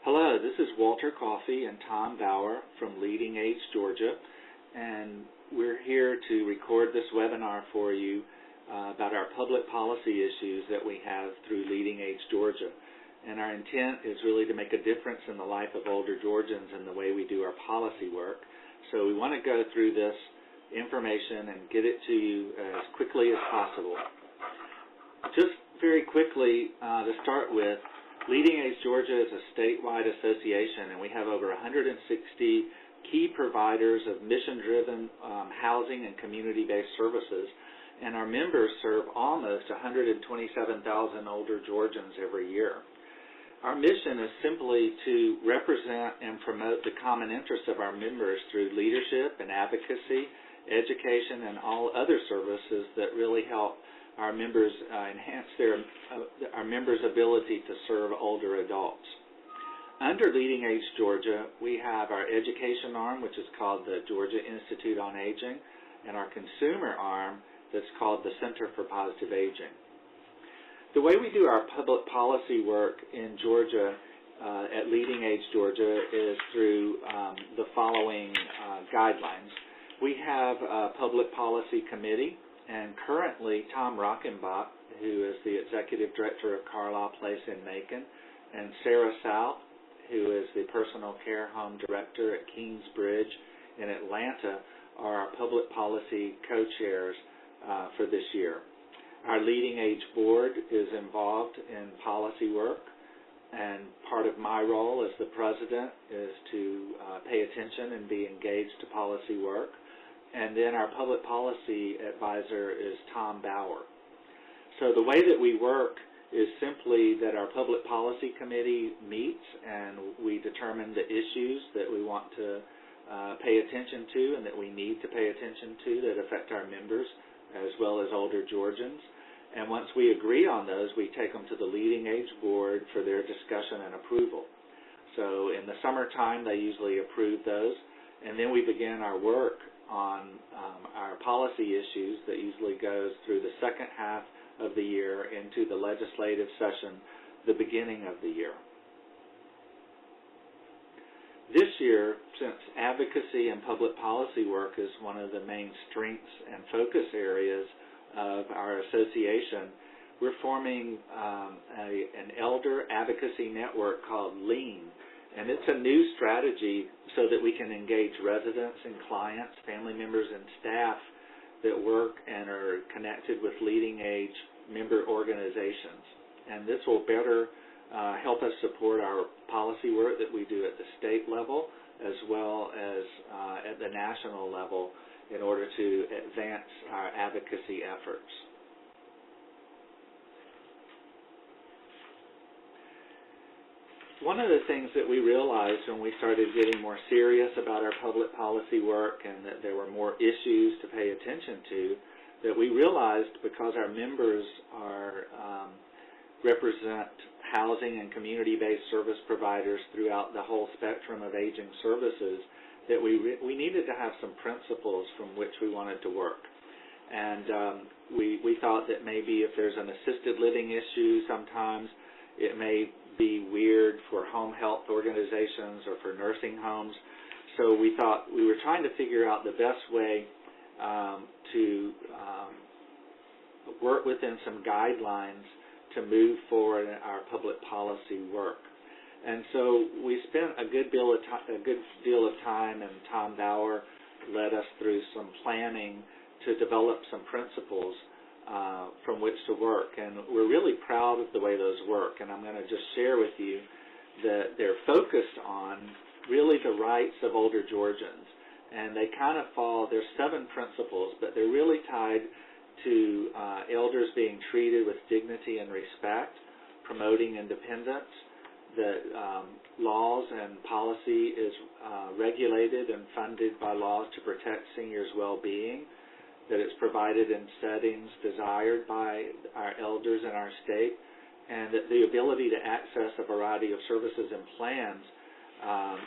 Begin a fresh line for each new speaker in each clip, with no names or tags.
Hello, this is Walter Coffey and Tom Bauer from LeadingAge, Georgia, and we're here to record this webinar for you about our public policy issues that we have through LeadingAge, Georgia. And our intent is really to make a difference in the life of older Georgians and the way we do our policy work. So we want to go through this information and get it to you as quickly as possible. Just very quickly to start with, LeadingAge Georgia is a statewide association, and we have over 160 key providers of mission-driven housing and community-based services, and our members serve almost 127,000 older Georgians every year. Our mission is simply to represent and promote the common interests of our members through leadership and advocacy, education, and all other services that really help our members enhance our members' ability to serve older adults. Under LeadingAge Georgia, we have our education arm, which is called the Georgia Institute on Aging, and our consumer arm that's called the Center for Positive Aging. The way we do our public policy work in Georgia at LeadingAge Georgia is through the following guidelines. We have a public policy committee, and currently Tom Rockenbach, who is the Executive Director of Carlisle Place in Macon, and Sarah South, who is the Personal Care Home Director at Kings Bridge in Atlanta, are our public policy co-chairs for this year. Our LeadingAge board is involved in policy work, and part of my role as the president is to pay attention and be engaged to policy work. And then our public policy advisor is Tom Bauer. So the way that we work is simply that our public policy committee meets and we determine the issues that we want to pay attention to and that we need to pay attention to that affect our members as well as older Georgians. And once we agree on those, we take them to the LeadingAge board for their discussion and approval. So in the summertime, they usually approve those, and then we begin our work on our policy issues that usually goes through the second half of the year into the legislative session, the beginning of the year. This year, since advocacy and public policy work is one of the main strengths and focus areas of our association, we're forming an elder advocacy network called LEAN. And it's a new strategy so that we can engage residents and clients, family members, and staff that work and are connected with LeadingAge member organizations. And this will better help us support our policy work that we do at the state level as well as at the national level in order to advance our advocacy efforts. One of the things that we realized when we started getting more serious about our public policy work and that there were more issues to pay attention to, that we realized because our members represent housing and community-based service providers throughout the whole spectrum of aging services, that we needed to have some principles from which we wanted to work. And we thought that maybe if there's an assisted living issue sometimes, it may be weird for home health organizations or for nursing homes. So we thought we were trying to figure out the best way to work within some guidelines to move forward in our public policy work. And so we spent a good deal of time, and Tom Bauer led us through some planning to develop some principles from which to work, and we're really proud of the way those work. And I'm going to just share with you that they're focused on really the rights of older Georgians, and they kind of follow, there's 7 principles, but they're really tied to elders being treated with dignity and respect, promoting independence, that laws and policy is regulated and funded by laws to protect seniors' well-being, that it's provided in settings desired by our elders in our state, and that the ability to access a variety of services and plans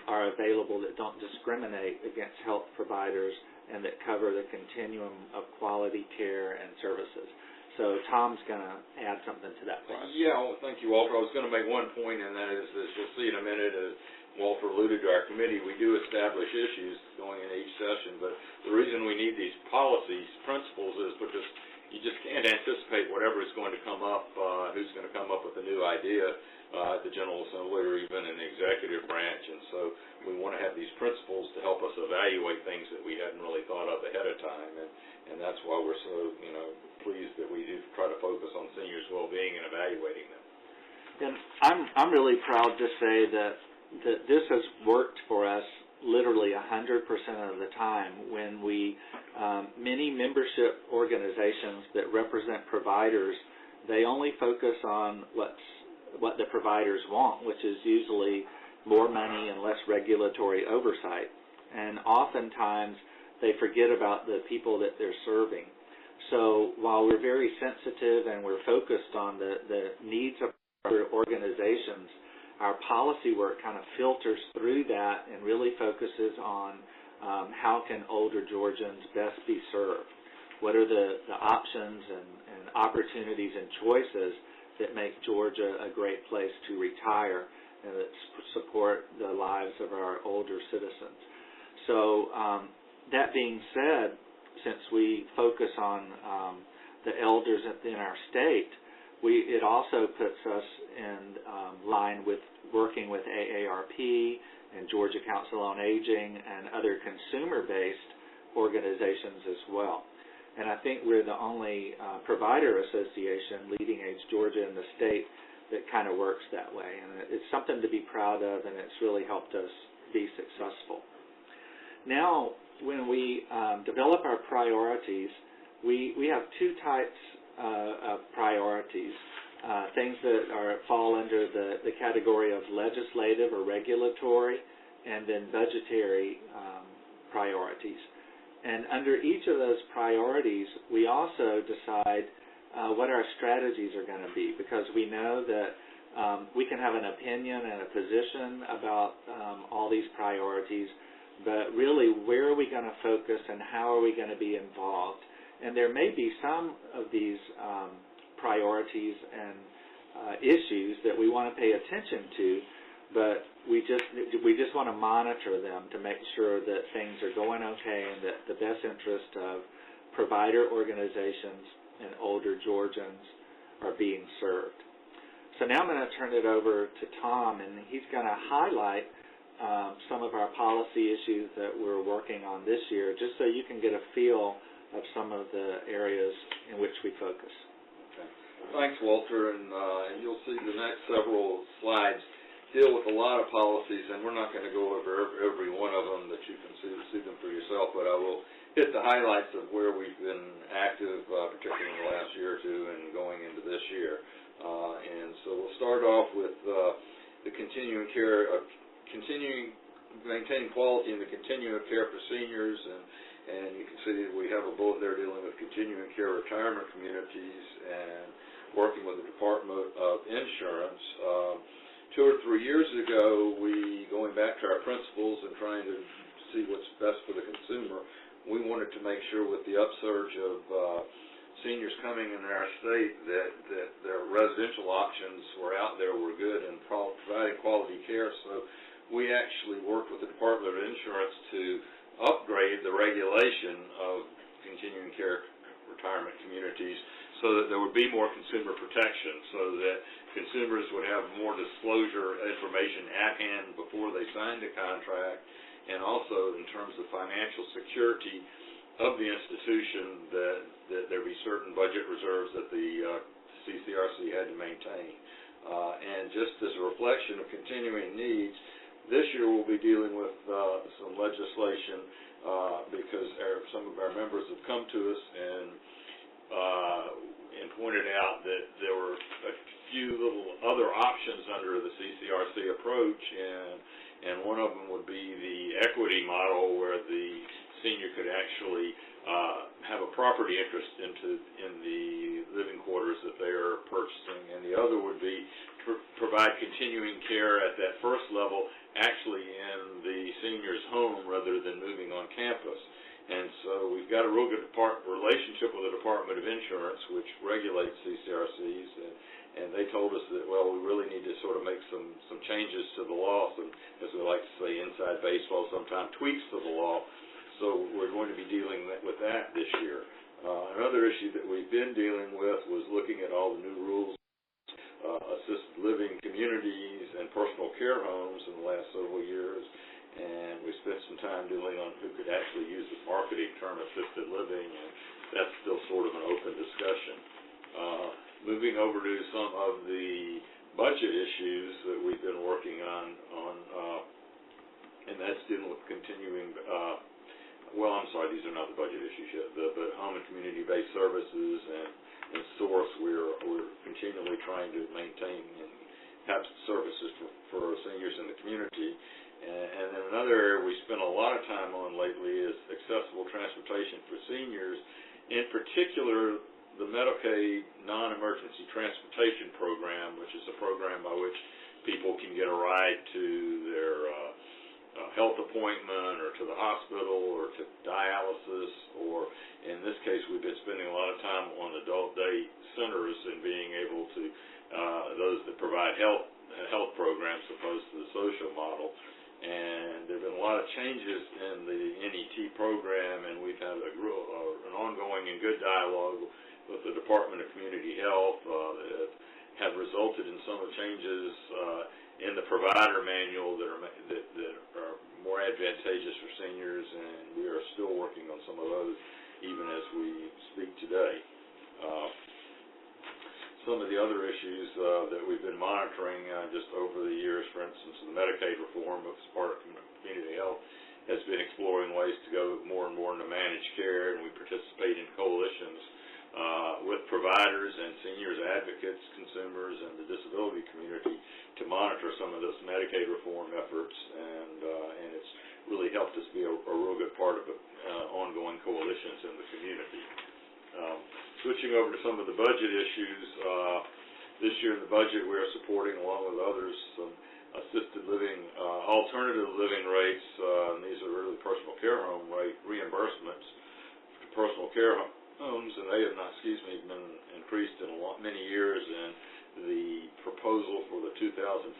are available that don't discriminate against health providers and that cover the continuum of quality care and services. So Tom's going to add something to that for us.
Yeah, well, thank you, Walter. I was going to make one point, and that is, as you'll see in a minute, as Walter alluded to our committee, we do establish issues going into each session, but the reason we need these policies, principles, is because you just can't anticipate whatever is going to come up, who's going to come up with a new idea at the General Assembly or even in the executive branch, and so we want to have these principles to help us evaluate things that we hadn't really thought of ahead of time, and that's why we're so, pleased that we do try to focus on seniors' well-being and evaluating them.
And I'm really proud to say that this has worked for us literally 100% of the time when we, many membership organizations that represent providers, they only focus on what the providers want, which is usually more money and less regulatory oversight. And oftentimes they forget about the people that they're serving. So while we're very sensitive and we're focused on the needs of our organizations, our policy work kind of filters through that and really focuses on how can older Georgians best be served. What are the options and opportunities and choices that make Georgia a great place to retire and that support the lives of our older citizens. So that being said, since we focus on the elders in our state, it also puts us in line with working with AARP and Georgia Council on Aging and other consumer-based organizations as well. And I think we're the only provider association, LeadingAge Georgia, in the state that kind of works that way. And it's something to be proud of, and it's really helped us be successful. Now, when we develop our priorities, we have two types of priorities, things that fall under the category of legislative or regulatory, and then budgetary priorities. And under each of those priorities, we also decide what our strategies are going to be, because we know that we can have an opinion and a position about all these priorities, but really where are we going to focus and how are we going to be involved? And there may be some of these priorities and issues that we want to pay attention to, but we just want to monitor them to make sure that things are going okay and that the best interest of provider organizations and older Georgians are being served. So now I'm going to turn it over to Tom, and he's going to highlight some of our policy issues that we're working on this year, just so you can get a feel of some of the areas in which we focus.
Okay. Thanks, Walter, and you'll see the next several slides deal with a lot of policies, and we're not going to go over every one of them that you can see them for yourself, but I will hit the highlights of where we've been active, particularly in the last year or two and going into this year. And so we'll start off with the continuing care, maintaining quality in the continuum of care for seniors, and you can see that we have a bullet there dealing with continuing care retirement communities and working with the Department of Insurance. 2 or 3 years ago, going back to our principles and trying to see what's best for the consumer, we wanted to make sure with the upsurge of seniors coming in our state that their residential options were out there, were good, and providing quality care. So we actually worked with the Department of Insurance to upgrade the regulation of continuing care retirement communities so that there would be more consumer protection, so that consumers would have more disclosure information at hand before they signed a contract, and also in terms of financial security of the institution, that there be certain budget reserves that the CCRC had to maintain. And just as a reflection of continuing needs, this year we'll be dealing with some legislation because some of our members have come to us and pointed out that there were a few little other options under the CCRC approach, and one of them would be the equity model, where the senior could actually have a property interest in the living quarters that they are purchasing, and the other would be to provide continuing care at that first level actually in the senior's home rather than moving on campus. And so we've got a real good relationship with the Department of Insurance, which regulates CCRCs, and they told us that, well, we really need to sort of make some changes to the law, some, as we like to say inside baseball, sometimes tweaks to the law. So we're going to be dealing with that this year. Another issue that we've been dealing with was looking at all the new rules, assisted living communities and personal care homes in the last several years. And we spent some time dealing on who could actually use the marketing term assisted living, and that's still sort of an open discussion. Moving over to some of the budget issues that we've been working on and that's dealing with continuing, well, I'm sorry, these are not the budget issues yet, but home and community-based services and source, we're continually trying to maintain and have services for seniors in the community. And then another area we spent a lot of time on lately is accessible transportation for seniors, in particular the Medicaid non-emergency transportation program, which is a program by which people can get a ride to their health appointment or to the hospital or to dialysis, or in this case we've been spending a lot of time on adult day centers and being able to, those that provide health programs opposed to the social model. And there have been a lot of changes in the NET program, and we've had an ongoing and good dialogue with the Department of Community Health that have resulted in some of the changes in the provider manual that are more advantageous for seniors, and we are still working on some of those even as we speak today. Some of the other issues that we've been monitoring just over the years, for instance, the Medicaid reform as part of community health has been exploring ways to go more and more into managed care, and we participate in coalitions with providers and seniors advocates, consumers, and the disability community to monitor some of those Medicaid reform efforts, and it's really helped us be a real good part of ongoing coalitions in the community. Switching over to some of the budget issues, this year in the budget we are supporting, along with others, some assisted living, alternative living rates, and these are really personal care home rate reimbursements to personal care homes, and they have not, been increased in many years, and the proposal for the 2015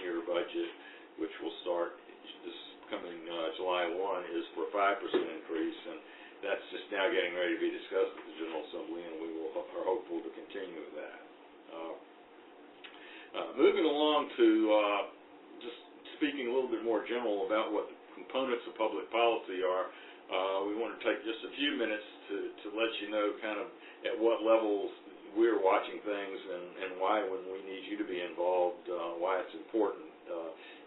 year budget, which will start this coming July 1, is for a 5% increase, and that's just now getting ready to be discussed at the General Assembly, and we are hopeful to continue with that. Moving along to just speaking a little bit more general about what the components of public policy are, we want to take just a few minutes to let you know kind of at what levels we're watching things and why, when we need you to be involved, why it's important,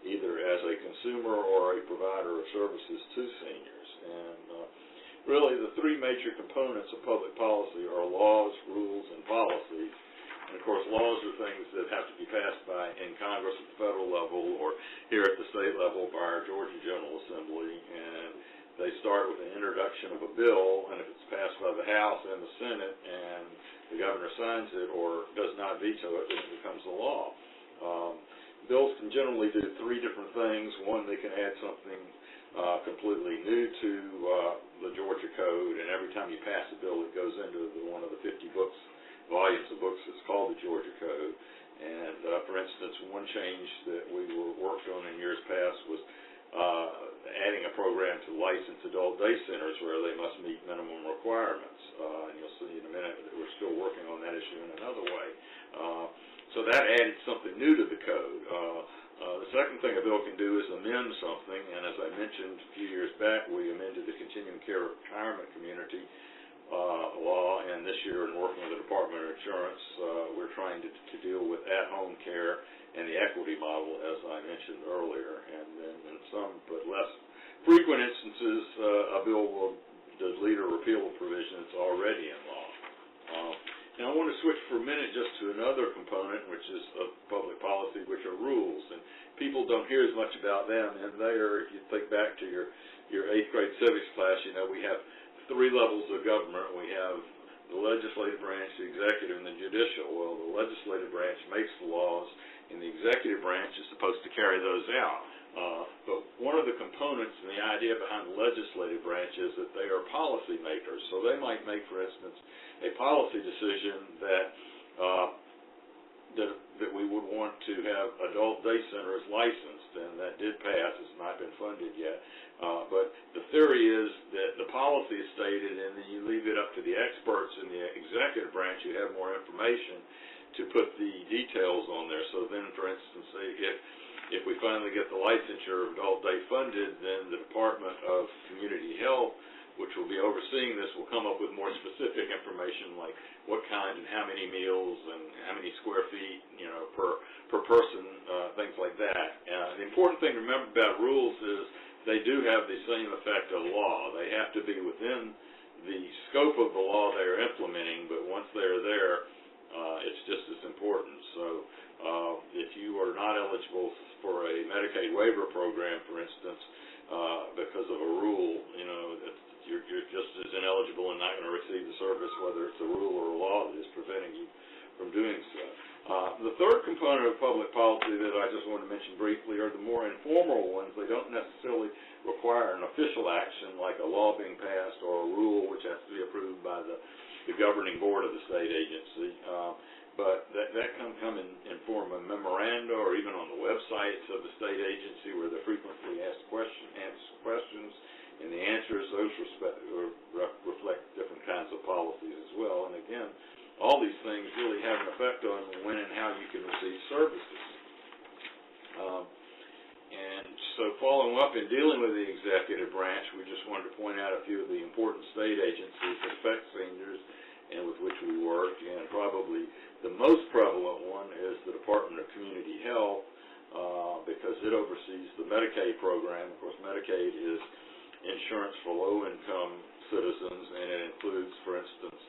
either as a consumer or a provider of services to seniors. And really, the three major components of public policy are laws, rules, and policies. And, of course, laws are things that have to be passed in Congress at the federal level or here at the state level by our Georgia General Assembly. And they start with the introduction of a bill, and if it's passed by the House and the Senate and the governor signs it or does not veto it, then it becomes a law. Bills can generally do three different things. One, they can add something completely new to the Georgia Code, and every time you pass a bill, it goes into one of the 50 volumes of books that's called the Georgia Code. And, for instance, one change that we worked on in years past was adding a program to license adult day centers where they must meet minimum requirements. And you'll see in a minute that we're still working on that issue in another way. So that added something new to the code. The second thing a bill can do is amend something, and as I mentioned a few years back, we amended the continuing care retirement community law, and this year in working with the Department of Insurance, we're trying to deal with at-home care and the equity model, as I mentioned earlier. And then in some but less frequent instances, a bill will delete or repeal a provision that's already in law. Now I want to switch for a minute just to another component, which is of public policy, which are rules. And people don't hear as much about them, and they are, if you think back to your 8th grade civics class, you know, we have three levels of government. We have the legislative branch, the executive, and the judicial. Well, the legislative branch makes the laws, and the executive branch is supposed to carry those out. But one of the components and the idea behind the legislative branch is that they are policy makers. So they might make, for instance, a policy decision that that we would want to have adult day centers licensed, and that did pass. It's not been funded yet. But the theory is that the policy is stated, and then you leave it up to the experts in the executive branch who have more information to put the details on there. So then, for instance, say if we finally get the licensure of adult day funded, then the Department of Community Health, which will be overseeing this, will come up with more specific information, like what kind and how many meals and how many square feet, per person, things like that. The important thing to remember about rules is they do have the same effect of law. They have to be within the scope of the law they are implementing, but once they are there, it's just as important. So if you are not eligible for a Medicaid waiver program, for instance, because of a rule, you're just as ineligible and not going to receive the service, whether it's a rule or a law that is preventing you from doing so. The third component of public policy that I just want to mention briefly are the more informal ones. They don't necessarily require an official action like a law being passed or a rule which has to be approved by the governing board of the state agency. But that can come in form of memoranda or even on the websites of the state agency where they're frequently asked questions, and the answers, those reflect different kinds of policies as well. And again, all these things really have an effect on when and how you can receive services. And so following up in dealing with the executive branch, we just wanted to point out a few of the important state agencies that affect seniors and with which we work. And probably the most prevalent one is the Department of Community Health, because it oversees the Medicaid program. Of course, Medicaid is insurance for low-income citizens, and it includes, for instance,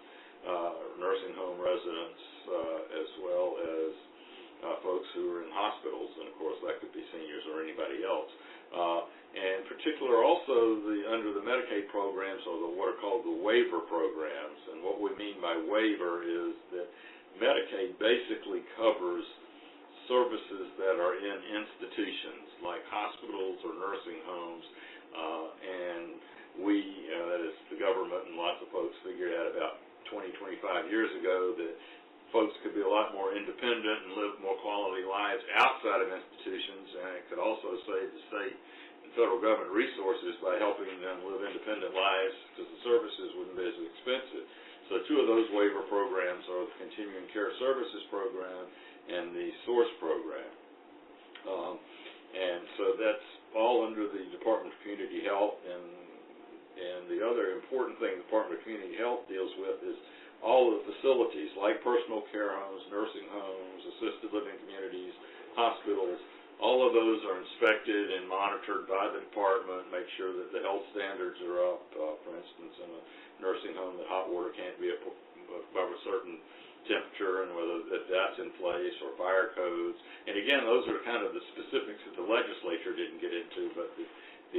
nursing home residents as well as folks who are in hospitals, and of course that could be seniors or anybody else. And in particular also under the Medicaid programs are what are called the waiver programs, and what we mean by waiver is that Medicaid basically covers services that are in institutions like hospitals or nursing homes, and that is the government and lots of folks figured out about 20-25 years ago that folks could be a lot more independent and live more quality lives outside of institutions, and it could also save the state and federal government resources by helping them live independent lives because the services wouldn't be as expensive. So two of those waiver programs are the Continuing Care Services Program and the SOURCE program. And so that's all under the Department of Community Health, and the other important thing the Department of Community Health deals with is all of the facilities like personal care homes, nursing homes, assisted living communities, hospitals. All of those are inspected and monitored by the department, make sure that the health standards are up. For instance, in a nursing home, the hot water can't be above a certain temperature, and whether that's in place, or fire codes. And again, those are kind of the specifics that the legislature didn't get into, but the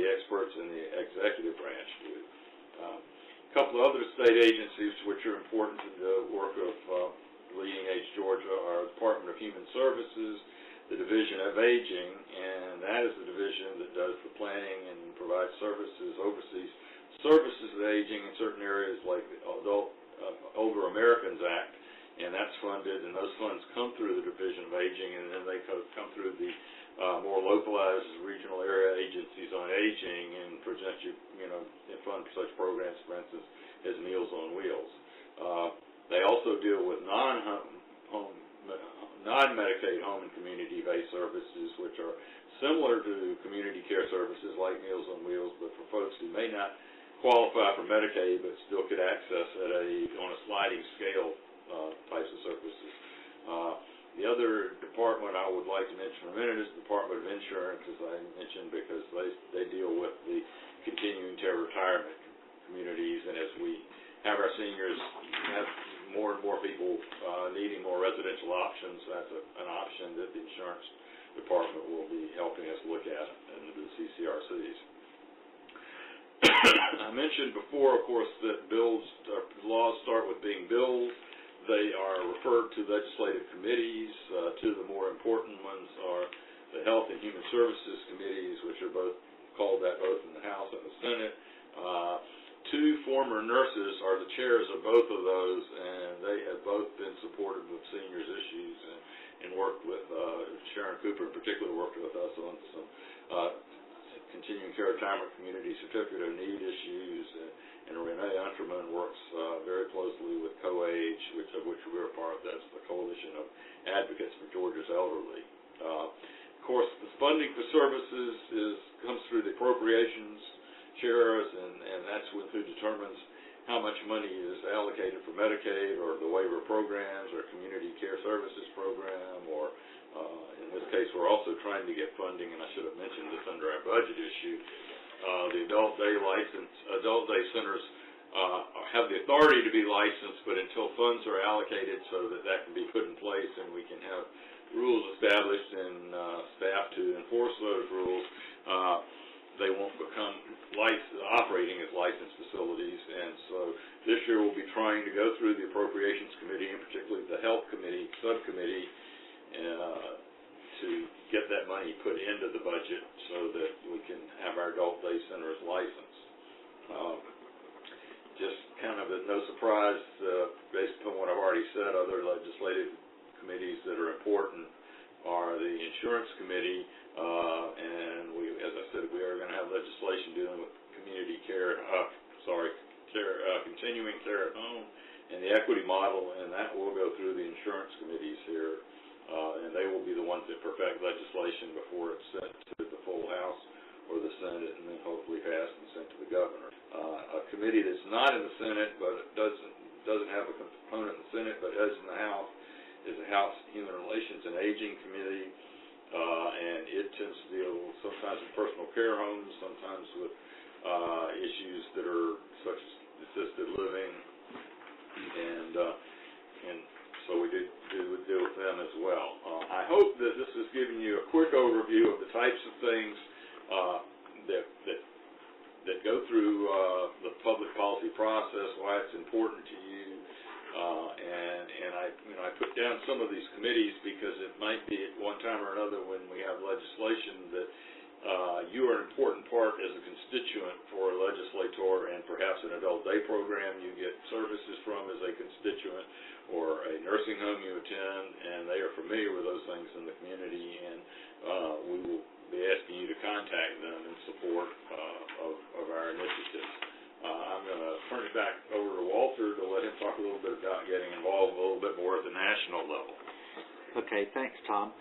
experts in the executive branch do. A couple of other state agencies which are important to the work of LeadingAge Georgia are the Department of Human Services, the Division of Aging, and that is the division that does the planning and provides services, oversees services of aging in certain areas like the Older Americans Act, and that's funded, and those funds come through the Division of Aging, and then they come through the more localized regional area agencies on aging and present fund such programs, for instance, as Meals on Wheels. They also deal with non-Medicaid home and community-based services, which are similar to community care services like Meals on Wheels, but for folks who may not qualify for Medicaid but still could access on a sliding scale types of services. The other department I would like to mention for a minute is the Department of Insurance, as I mentioned, because they deal with the continuing care retirement communities, and as we have our seniors have more and more people needing more residential options, that's an option that the insurance department will be helping us look at in the CCRCs. I mentioned before, of course, that laws start with being bills. They are referred to legislative committees. Two of the more important ones are the Health and Human Services Committees, which are both called that both in the House and the Senate. Two former nurses are the chairs of both of those, and they have both been supportive of seniors' issues and worked with, Sharon Cooper in particular worked with us on some continuing care retirement community certificate of need issues, and Renee Unterman works very closely with COAGE, of which we're a part of. That's the Coalition of Advocates for Georgia's Elderly. Of course, the funding for services comes through the appropriations chairs, and that's who determines how much money is allocated for Medicaid or the waiver programs or community care services program, or in this case we're also trying to get funding, and I should have mentioned this under our budget issue. The adult day centers have the authority to be licensed, but until funds are allocated so that can be put in place and we can have rules established and staff to enforce those rules, they won't become operating as licensed facilities. And so this year we'll be trying to go through the Appropriations Committee, and particularly the Health Committee, subcommittee, to get that money put into the budget so that we can have our adult day centers licensed. Just kind of no surprise, based upon what I've already said, other legislative committees that are important are the Insurance Committee, and we, as I said, we are going to have legislation dealing with community care, continuing care at home, and the equity model, and that will go through the Insurance Committees here, and they will be the ones that perfect legislation before it's sent to the full House or the Senate, and then hopefully passed and sent to the governor. A committee that's not in the Senate, but it doesn't have a component in the Senate, but is in the House, is the House Human Relations and Aging Committee, and it tends to deal sometimes with personal care homes, sometimes with issues that are such as assisted living, and so we do deal with them as well. I hope that this has given you a quick overview of the types of things that go through the public policy process, why it's important to you, and I put down some of these committees because it might be at one time or another when we have legislation that you are an important part as a constituent for a legislator, and perhaps an adult day program you get services from as a constituent, or a nursing home you attend, and they are familiar with those things in the community, and we will be asking you to contact them in support of our initiatives. I'm going to turn it back over to Walter to let him talk a little bit about getting involved a little bit more at the national level.
Okay, thanks, Tom.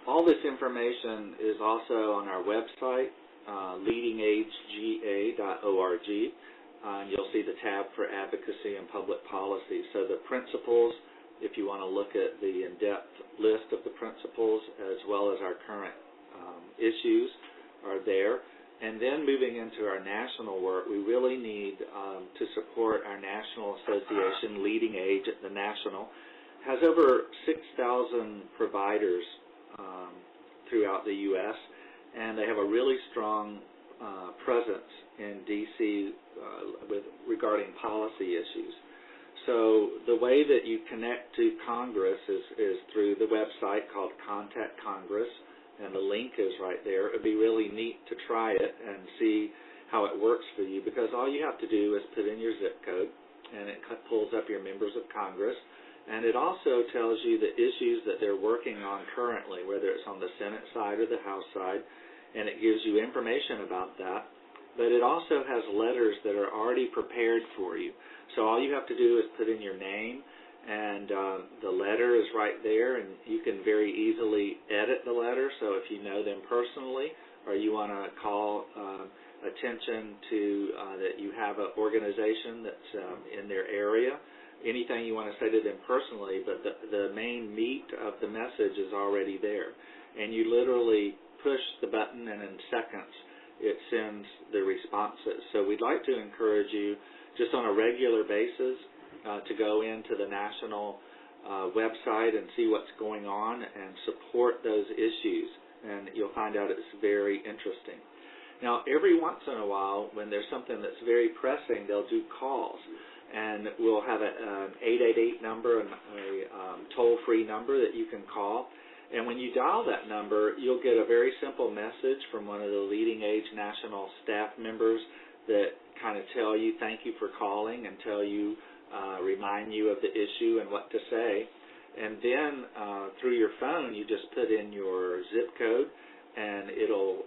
All this information is also on our website, leadingagega.org, and you'll see the tab for advocacy and public policy. So the principles, if you want to look at the in-depth list of the principles as well as our current issues, are there. And then moving into our national work, we really need to support our national association, LeadingAge at the national. Has over 6,000 providers throughout the U.S., and they have a really strong presence in D.C. regarding policy issues. So the way that you connect to Congress is through the website called Contact Congress, and the link is right there. It would be really neat to try it and see how it works for you, because all you have to do is put in your zip code, and it pulls up your members of Congress. And it also tells you the issues that they're working on currently, whether it's on the Senate side or the House side, and it gives you information about that. But it also has letters that are already prepared for you. So all you have to do is put in your name, and the letter is right there, and you can very easily edit the letter. So if you know them personally, or you want to call attention to that you have an organization that's in their area, anything you want to say to them personally, but the main meat of the message is already there. And you literally push the button, and in seconds it sends the responses. So we'd like to encourage you just on a regular basis to go into the national website and see what's going on and support those issues, and you'll find out it's very interesting. Now, every once in a while, when there's something that's very pressing, they'll do calls, and we'll have an 888 number, and a toll-free number that you can call, And when you dial that number, you'll get a very simple message from one of the LeadingAge national staff members that kind of tell you thank you for calling and remind you of the issue and what to say. And then through your phone, you just put in your zip code, and it'll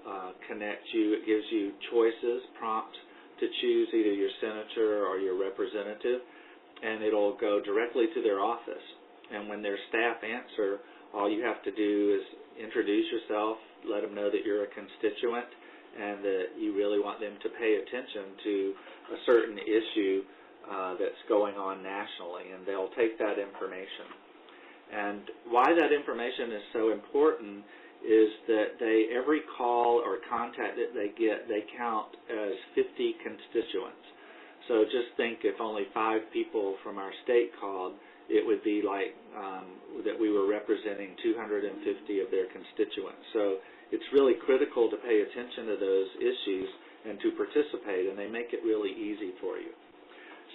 connect you. It gives you choices, prompts to choose either your senator or your representative, and it'll go directly to their office. And when their staff answer, all you have to do is introduce yourself, let them know that you're a constituent and that you really want them to pay attention to a certain issue that's going on nationally, and they'll take that information. And why that information is so important is that every call or contact that they get, they count as 50 constituents. So just think if only 5 people from our state called, it would be like that we were representing 250 of their constituents. So it's really critical to pay attention to those issues and to participate, and they make it really easy for you.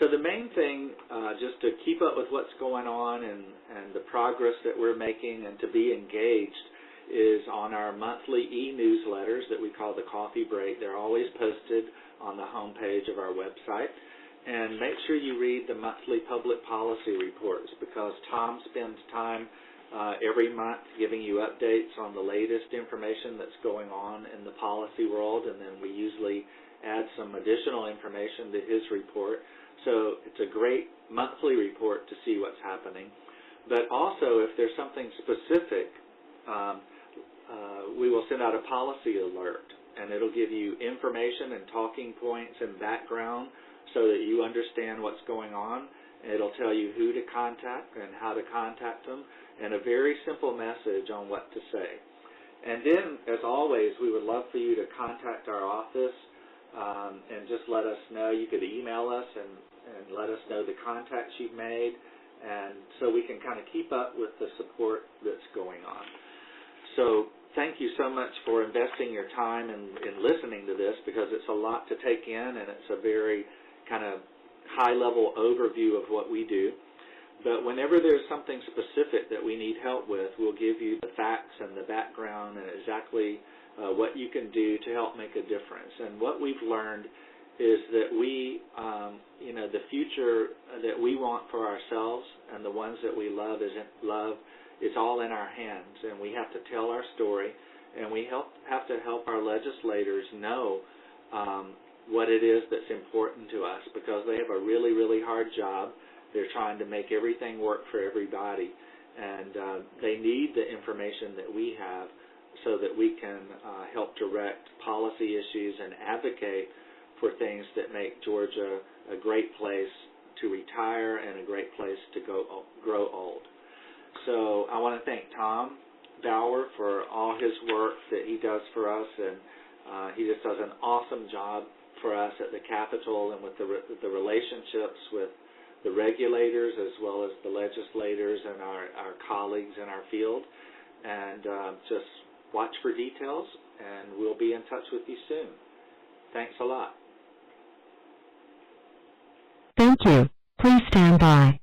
So the main thing, just to keep up with what's going on and the progress that we're making and to be engaged, is on our monthly e-newsletters that we call the Coffee Break. They're always posted on the homepage of our website. And make sure you read the monthly public policy reports, because Tom spends time every month giving you updates on the latest information that's going on in the policy world, and then we usually add some additional information to his report. So it's a great monthly report to see what's happening. But also, if there's something specific, we will send out a policy alert, and it'll give you information and talking points and background so that you understand what's going on. It'll tell you who to contact and how to contact them, and a very simple message on what to say. And then, as always, we would love for you to contact our office and just let us know. You could email us and let us know the contacts you've made, and so we can kind of keep up with the support that's going on. So thank you so much for investing your time in listening to this, because it's a lot to take in, and it's a very kind of high-level overview of what we do. But whenever there's something specific that we need help with, we'll give you the facts and the background and exactly what you can do to help make a difference. And what we've learned is that the future that we want for ourselves and the ones that we love is all in our hands, and we have to tell our story, and we have to help our legislators know what it is that's important to us, because they have a really, really hard job. They're trying to make everything work for everybody, and they need the information that we have so that we can help direct policy issues and advocate for things that make Georgia a great place to retire and a great place to grow old. So I want to thank Tom Bauer for all his work that he does for us, and he just does an awesome job for us at the Capitol and with the relationships with the regulators as well as the legislators and our colleagues in our field. And just watch for details, and we'll be in touch with you soon. Thanks a lot.
Thank you. Please stand by.